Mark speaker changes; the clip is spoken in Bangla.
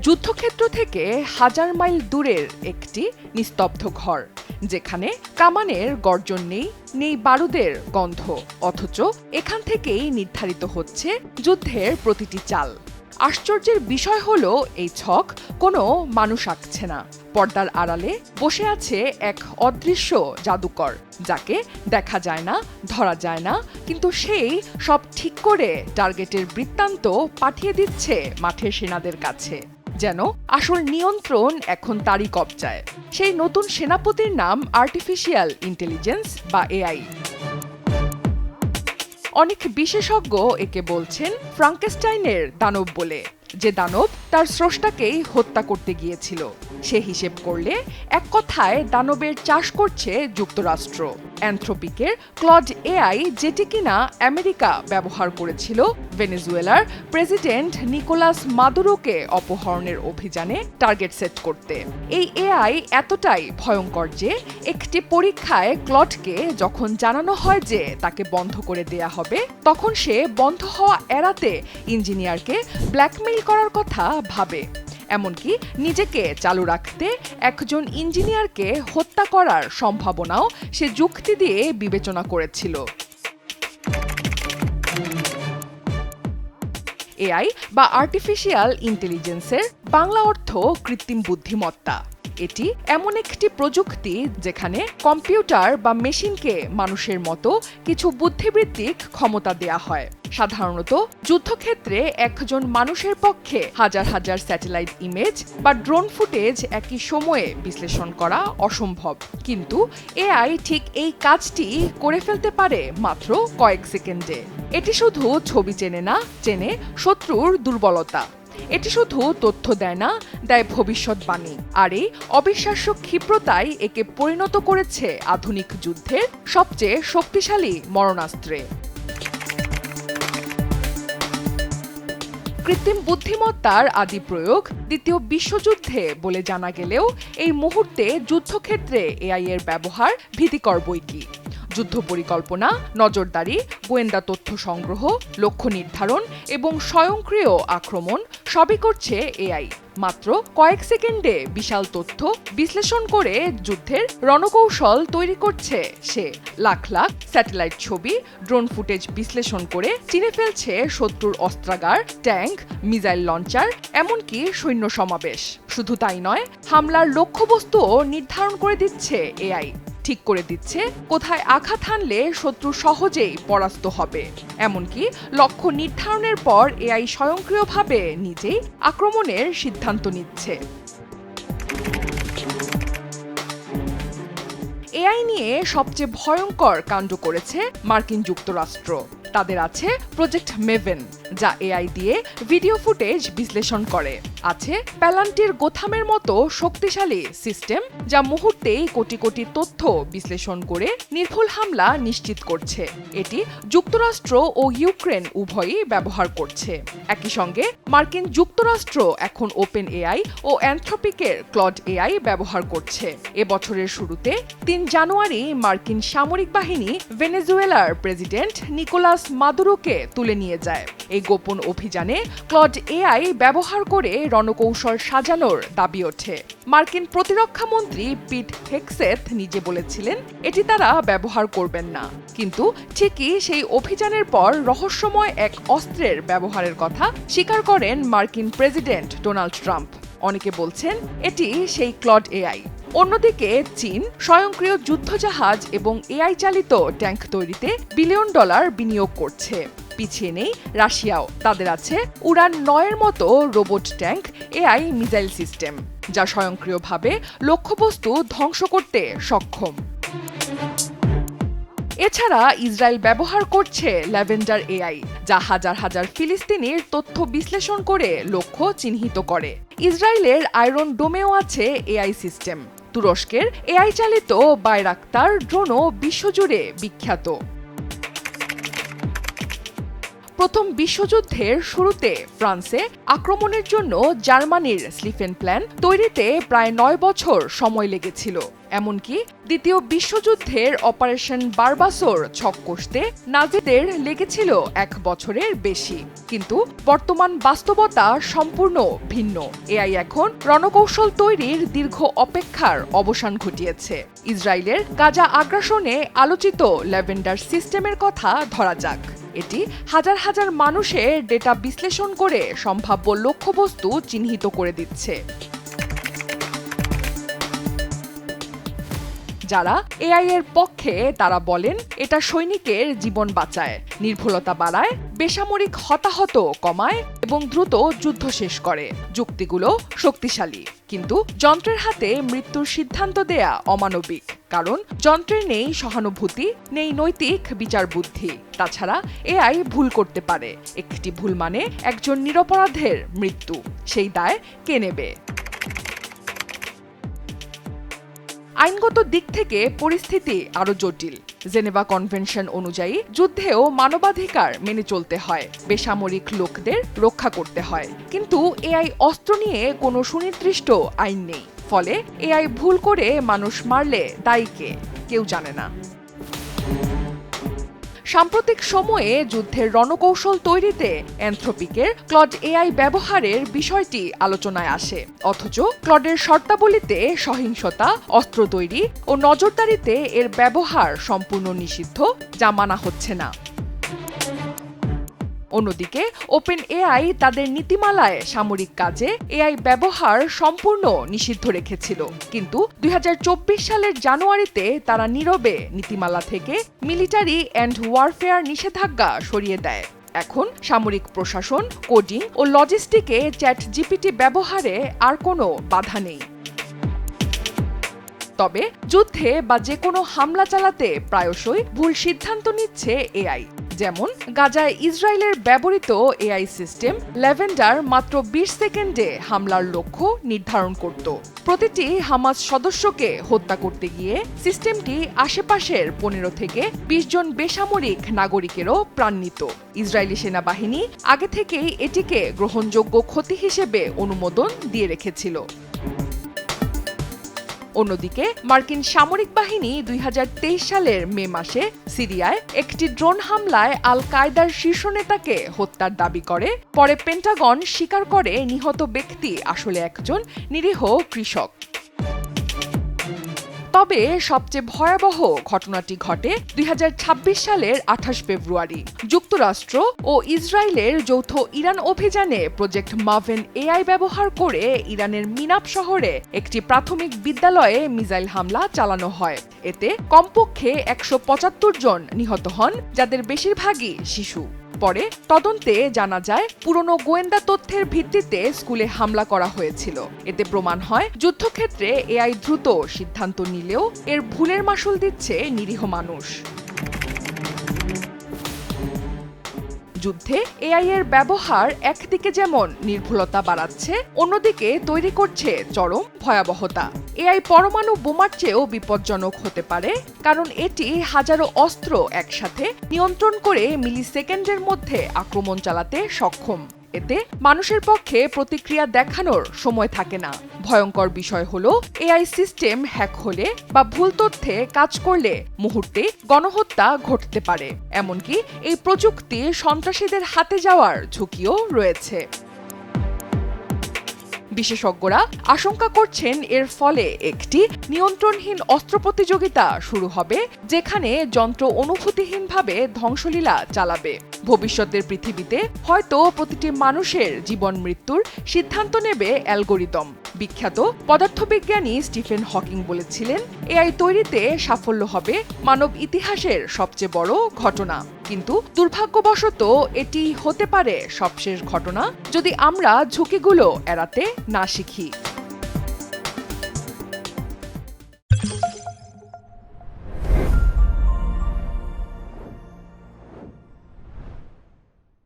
Speaker 1: যুদ্ধক্ষেত্র থেকে হাজার মাইল দূরের একটি নিস্তব্ধ ঘর, যেখানে কামানের গর্জন নেই বারুদের গন্ধ, অথচ এখান থেকেই নির্ধারিত হচ্ছে যুদ্ধের প্রতিটি চাল। আশ্চর্যের বিষয় হলো এই ছক কোনো মানুষ আঁকছে না। পর্দার আড়ালে বসে আছে এক অদৃশ্য জাদুকর, যাকে দেখা যায় না, ধরা যায় না, কিন্তু সেই সব ঠিক করে টার্গেটের বৃত্তান্ত পাঠিয়ে দিচ্ছে মাঠের সেনাদের কাছে। যেন আসল নিয়ন্ত্রণ এখন তারই কবজায়। সেই নতুন সেনাপতির নাম আর্টিফিশিয়াল ইন্টেলিজেন্স বা এআই। অনেক বিশেষজ্ঞ একে বলছেন ফ্রাঙ্কেস্টাইনের দানব বলে, যে দানব তার স্রষ্টাকেই হত্যা করতে গিয়েছিল। সে হিসেব করলে এক কথায় দানবের চাষ করছে যুক্তরাষ্ট্র। অ্যানথ্রোপিকের ক্লড এআই, যেটি কিনা আমেরিকা ব্যবহার করেছিল ভেনেজুয়েলার প্রেসিডেন্ট নিকোলাস মাদুরোকে অপহরণের অভিযানে টার্গেট সেট করতে। এই এআই এতটাই ভয়ঙ্কর যে একটি পরীক্ষায় ক্লডকে যখন জানানো হয় যে তাকে বন্ধ করে দেয়া হবে, তখন সে বন্ধ হওয়া এড়াতে ইঞ্জিনিয়ারকে ব্ল্যাকমেইল করার কথা ভাবে। এমনকি নিজেকে চালু রাখতে একজন ইঞ্জিনিয়ারকে হত্যা করার সম্ভাবনাও সে যুক্তি দিয়ে বিবেচনা করেছিল। এআই বা আর্টিফিশিয়াল ইন্টেলিজেন্সের বাংলা অর্থ কৃত্রিম বুদ্ধিমত্তা। এটি এমন একটি প্রযুক্তি যেখানে কম্পিউটার বা মেশিনকে মানুষের মতো কিছু বুদ্ধিবৃত্তিক ক্ষমতা দেয়া হয়। সাধারণত যুদ্ধক্ষেত্রে একজন মানুষের পক্ষে হাজার হাজার স্যাটেলাইট ইমেজ বা ড্রোন ফুটেজ একই সময়ে বিশ্লেষণ করা অসম্ভব, কিন্তু এআই ঠিক এই কাজটি করে ফেলতে পারে মাত্র কয়েক সেকেন্ডে। এটি শুধু ছবি চেনে শত্রুর দুর্বলতা। এটি শুধু তথ্য দেয় না, দেয় ভবিষ্যৎবাণী। আর এই অবিশ্বাস্য ক্ষিপ্রতাই একে পরিণত করেছে আধুনিক যুদ্ধের সবচেয়ে শক্তিশালী মরণাস্ত্রে। কৃত্রিম বুদ্ধিমত্তার আদি প্রয়োগ দ্বিতীয় বিশ্বযুদ্ধে বলে জানা গেলেও এই মুহূর্তে যুদ্ধক্ষেত্রে এআই এর ব্যবহার ভীতিকর বৈকি। যুদ্ধ পরিকল্পনা, নজরদারি, গোয়েন্দা তথ্য সংগ্রহ, লক্ষ্য নির্ধারণ এবং স্বয়ংক্রিয় আক্রমণ সবই করছে এআই। মাত্র কয়েক সেকেন্ডে বিশাল তথ্য বিশ্লেষণ করে যুদ্ধের রণকৌশল তৈরি করছে সে। লাখ লাখ স্যাটেলাইট ছবি, ড্রোন ফুটেজ বিশ্লেষণ করে চিনে ফেলছে শত্রুর অস্ত্রাগার, ট্যাঙ্ক, মিসাইল লঞ্চার, এমনকি সৈন্য সমাবেশ। শুধু তাই নয়, হামলার লক্ষ্যবস্তুও নির্ধারণ করে দিচ্ছে এআই। ঠিক করে দিচ্ছে কোথায় আঘাত হানলে শত্রু সহজেই পরাস্ত হবে। এমনকি লক্ষ্য নির্ধারণের পর এআই স্বয়ংক্রিয়ভাবে নিজেই আক্রমণের সিদ্ধান্ত নিচ্ছে। এআই নিয়ে সবচেয়ে ভয়ঙ্কর কাণ্ড করেছে মার্কিন যুক্তরাষ্ট্র। তাদের আছে প্রজেক্ট মেভেন, যা এআই দিয়ে ভিডিও ফুটেজ বিশ্লেষণ করে। আছে প্যালান্টির গোথামের মতো শক্তিশালী সিস্টেম, যা মুহূর্তেই কোটি কোটি তথ্য বিশ্লেষণ করে নির্ভুল হামলা নিশ্চিত করছে। এটি যুক্তরাষ্ট্র ও ইউক্রেন উভয়ই ব্যবহার করছে। একই সঙ্গে মার্কিন যুক্তরাষ্ট্র এখন ওপেন এআই ও অ্যানথ্রোপিকের ক্লড এআই ব্যবহার করছে। এবছরের শুরুতে ৩ জানুয়ারি মার্কিন সামরিক বাহিনী ভেনেজুয়েলার প্রেসিডেন্ট নিকোলাস মাদুরোকে তুলে নিয়ে যায়। এই গোপন অভিযানে ক্লড এআই ব্যবহার করে রণকৌশল সাজানোর দাবি ওঠে। মার্কিন প্রতিরক্ষা মন্ত্রী পিট হেগসেথ নিজে বলেছিলেন এটি তারা ব্যবহার করবেন না, কিন্তু ঠিকই সেই অভিযানের পর রহস্যময় এক অস্ত্রের ব্যবহারের কথা স্বীকার করেন মার্কিন প্রেসিডেন্ট ডোনাল্ড ট্রাম্প। অনেকে বলছেন এটি সেই ক্লড এআই। অন্যদিকে চীন স্বয়ংক্রিয় যুদ্ধজাহাজ এবং এআই চালিত ট্যাঙ্ক তৈরিতে বিলিয়ন ডলার বিনিয়োগ করছে। পিছিয়ে নেই রাশিয়াও। তাদের আছে উড়ান ৯ মতো robot tank AI missile system, যা স্বয়ংক্রিয়ভাবে লক্ষ্যবস্তু ধ্বংস করতে সক্ষম। এছাড়া ইসরায়েল ব্যবহার করছে ল্যাভেন্ডার এআই, যা হাজার হাজার ফিলিস্তিনির তথ্য বিশ্লেষণ করে লক্ষ্য চিহ্নিত করে। ইসরায়েলের আয়রন ডোমেও আছে এআই সিস্টেম। তুরস্কের এআই চালিত বাইরাক্তার ড্রোনও বিশ্বজুড়ে বিখ্যাত। প্রথম বিশ্বযুদ্ধের শুরুতে ফ্রান্সে আক্রমণের জন্য জার্মানির স্লিফেন প্ল্যান তৈরিতে প্রায় ৯ বছর সময় লেগেছিল। এমনকি দ্বিতীয় বিশ্বযুদ্ধের অপারেশন বারবাসোর ছক কষতে নাজিদের লেগেছিল 1 বছরের বেশি। কিন্তু বর্তমান বাস্তবতা সম্পূর্ণ ভিন্ন। এআই এখন রণকৌশল তৈরির দীর্ঘ অপেক্ষার অবসান ঘটিয়েছে। ইসরায়েলের গাজা আগ্রাসনে আলোচিত ল্যাভেন্ডার সিস্টেমের কথা ধরা যাক। এটি হাজার হাজার মানুষের ডেটা বিশ্লেষণ করে সম্ভাব্য লক্ষ্যবস্তু চিহ্নিত করে দিচ্ছে। যারা এআই এর পক্ষে তারা বলেন এটা সৈনিকের জীবন বাঁচায়, নির্ভুলতা বাড়ায়, বেসামরিক হতাহত কমায় এবং দ্রুত যুদ্ধ শেষ করে। যুক্তিগুলো শক্তিশালী, কিন্তু যন্ত্রের হাতে মৃত্যুর সিদ্ধান্ত দেয়া অমানবিক। কারণ যন্ত্রের নেই সহানুভূতি, নেই নৈতিক বিচার বুদ্ধি। তাছাড়া এআই ভুল করতে পারে। একটি ভুল মানে একজন নিরপরাধের মৃত্যু। সেই দায় কে নেবে? আইনগত দিক থেকে পরিস্থিতি আরো জটিল। জেনেভা কনভেনশন অনুযায়ী যুদ্ধেও মানবাধিকার মেনে চলতে হয়, বেসামরিক লোকদের রক্ষা করতে হয়। কিন্তু এআই অস্ত্র নিয়ে কোনো সুনির্দিষ্ট আইন নেই। ফলে এআই ভুল করে মানুষ মারলে দায়ী কে? কেউ জানে না। সাম্প্রতিক সময়ে যুদ্ধের রণকৌশল তৈরিতে অ্যানথ্রোপিকের ক্লড এআই ব্যবহারের বিষয়টি আলোচনায় আসে। অথচ ক্লডের শর্তাবলীতে সহিংসতা, অস্ত্র তৈরি ও নজরদারিতে এর ব্যবহার সম্পূর্ণ নিষিদ্ধ, যা মানা হচ্ছে না। অন্যদিকে ওপেন এআই তাদের নীতিমালায় সামরিক কাজে এআই ব্যবহার সম্পূর্ণ নিষিদ্ধ রেখেছিল। কিন্তু 2024 সালের জানুয়ারিতে তারা নীরবে নীতিমালা থেকে মিলিটারি অ্যান্ড ওয়ারফেয়ার নিষেধাজ্ঞা সরিয়ে দেয়। এখন সামরিক প্রশাসন, কোডিং ও লজিস্টিকে চ্যাটজিপিটি ব্যবহারে আর কোনো বাধা নেই। তবে যুদ্ধে বা যে কোনো হামলা চালাতে প্রায়শই ভুল সিদ্ধান্ত নিচ্ছে এআই। যেমন গাজায় ইসরায়েলের ব্যবহৃত এআই সিস্টেম ল্যাভেন্ডার মাত্র 20 সেকেন্ডে হামলার লক্ষ্য নির্ধারণ করত। প্রতিটি হামাস সদস্যকে হত্যা করতে গিয়ে সিস্টেমটি আশেপাশের 15 থেকে 20 জন বেসামরিক নাগরিকেরও প্রাণ নিত। ইসরায়েলি সেনাবাহিনী আগে থেকেই এটিকে গ্রহণযোগ্য ক্ষতি হিসেবে অনুমোদন দিয়ে রেখেছিল। অন্যদিকে মার্কিন সামরিক বাহিনী 2023 সালের মে মাসে সিরিয়ায় একটি ড্রোন হামলায় আল কায়দার শীর্ষ নেতাকে হত্যার দাবি করে। পরে পেন্টাগন স্বীকার করে নিহত ব্যক্তি আসলে একজন নিরীহ কৃষক। তবে সবচেয়ে ভয়াবহ ঘটনাটি ঘটে 2026 সালের 28 ফেব্রুয়ারি। যুক্তরাষ্ট্র ও ইসরায়েলের যৌথ ইরান অভিযানে প্রজেক্ট মাভেন এআই ব্যবহার করে ইরানের মিনাব শহরে একটি প্রাথমিক বিদ্যালয়ে মিসাইল হামলা চালানো হয়। এতে কমপক্ষে 175 জন নিহত হন, যাদের বেশিরভাগই শিশু। পরে তদন্তে জানা যায় পুরনো গোয়েন্দা তথ্যের ভিত্তিতে স্কুলে হামলা করা হয়েছিল। এতে প্রমাণ হয় যুদ্ধক্ষেত্রে এআই দ্রুত সিদ্ধান্ত নিলেও এর ভুলের মাসুল দিচ্ছে নিরীহ মানুষ। যুদ্ধে এআই এর ব্যবহার একদিকে যেমন নির্ভুলতা বাড়াচ্ছে, অন্যদিকে তৈরি করছে চরম ভয়াবহতা। এআই পরমাণু বোমার চেয়েও বিপজ্জনক হতে পারে, কারণ এটি হাজারো অস্ত্র একসাথে নিয়ন্ত্রণ করে মিলিসেকেন্ডের মধ্যে আক্রমণ চালাতে সক্ষম। এতে মানুষের পক্ষে প্রতিক্রিয়া দেখানোর সময় থাকে না। ভয়ঙ্কর বিষয় হলো এআই সিস্টেম হ্যাক হলে বা ভুল তথ্যে কাজ করলে মুহূর্তে গণহত্যা ঘটতে পারে। এমনকি এই প্রযুক্তি সন্ত্রাসীদের হাতে যাওয়ার ঝুঁকিও রয়েছে। বিশেষজ্ঞরা আশঙ্কা করছেন এর ফলে একটি নিয়ন্ত্রণহীন অস্ত্র প্রতিযোগিতা শুরু হবে, যেখানে যন্ত্র অনুভূতিহীনভাবে ধ্বংসলীলা চালাবে। ভবিষ্যতের পৃথিবীতে হয়তো প্রতিটি মানুষের জীবন মৃত্যুর সিদ্ধান্ত নেবে অ্যালগোরিদম। বিখ্যাত পদার্থবিজ্ঞানী স্টিফেন হকিং বলেছিলেন, এআই তৈরিতে সাফল্য হবে মানব ইতিহাসের সবচেয়ে বড় ঘটনা। কিন্তু দুর্ভাগ্যবশত এটি হতে পারে সবশেষ ঘটনা, যদি আমরা ঝুঁকিগুলো এড়াতে না শিখি।